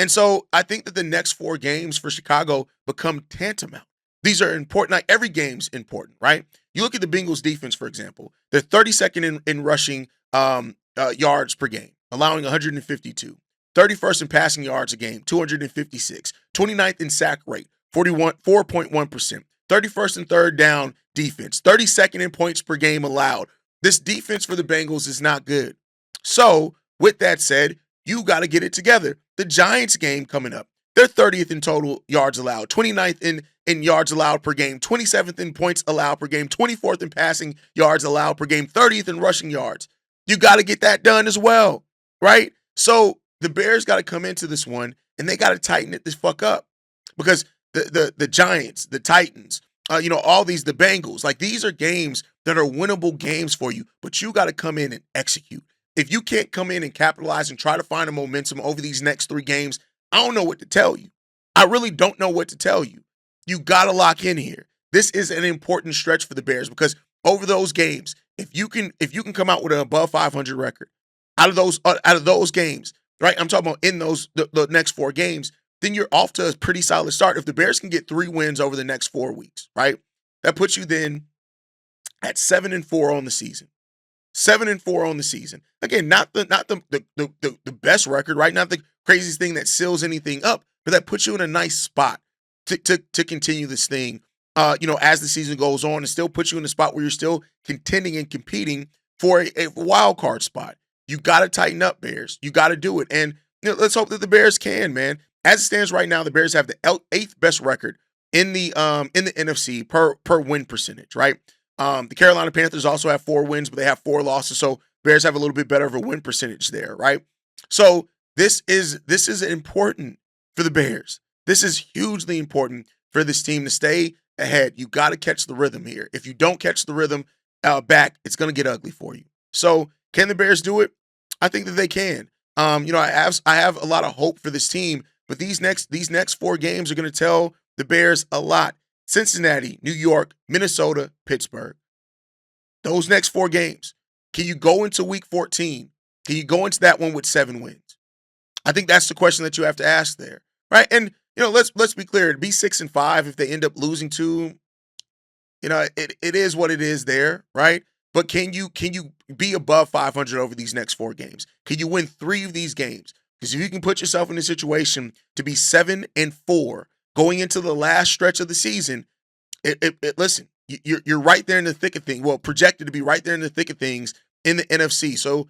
And so I think that the next 4 games for Chicago become tantamount. These are important. Like every game's important, right? You look at the Bengals defense, for example. They're 32nd in rushing yards per game, allowing 152. 31st in passing yards a game, 256. 29th in sack rate, 4.1%. 31st in third down defense, 32nd in points per game allowed. This defense for the Bengals is not good. So, with that said, you got to get it together. The Giants game coming up, they're 30th in total yards allowed, 29th in yards allowed per game, 27th in points allowed per game, 24th in passing yards allowed per game, 30th in rushing yards. You got to get that done as well, right? So the Bears got to come into this one and they got to tighten it this fuck up because the Giants, the Titans, all these, the Bengals, like these are games that are winnable games for you, but you got to come in and execute. If you can't come in and capitalize and try to find a momentum over these next 3 games, I don't know what to tell you. I really don't know what to tell you. You got to lock in here. This is an important stretch for the Bears because over those games, if you can come out with an above 500 record out of those games, right? I'm talking about in those the next 4 games, then you're off to a pretty solid start. If the Bears can get 3 wins over the next 4 weeks, right? That puts you then at 7-4 on the season. 7-4 on the season. Again, not the best record, right? Not the craziest thing that seals anything up, but that puts you in a nice spot to continue this thing. As the season goes on, and still puts you in a spot where you're still contending and competing for a wild card spot. You got to tighten up, Bears. You got to do it, and let's hope that the Bears can, man. As it stands right now, the Bears have the 8th best record in the NFC per win percentage, right? The Carolina Panthers also have 4 wins, but they have 4 losses. So Bears have a little bit better of a win percentage there, right? So this is important for the Bears. This is hugely important for this team to stay ahead. You got to catch the rhythm here. If you don't catch the rhythm back, it's going to get ugly for you. So can the Bears do it? I think that they can. I have a lot of hope for this team, but these next 4 games are going to tell the Bears a lot. Cincinnati, New York, Minnesota, Pittsburgh. Those next 4 games. Can you go into week 14? Can you go into that one with 7 wins? I think that's the question that you have to ask there, right? And let's be clear. To be 6-5, if they end up losing 2, it is what it is there, right? But can you be above 500 over these next 4 games? Can you win 3 of these games? Because if you can put yourself in a situation to be 7-4 going into the last stretch of the season, listen, you're right there in the thick of things. Well, projected to be right there in the thick of things in the NFC. So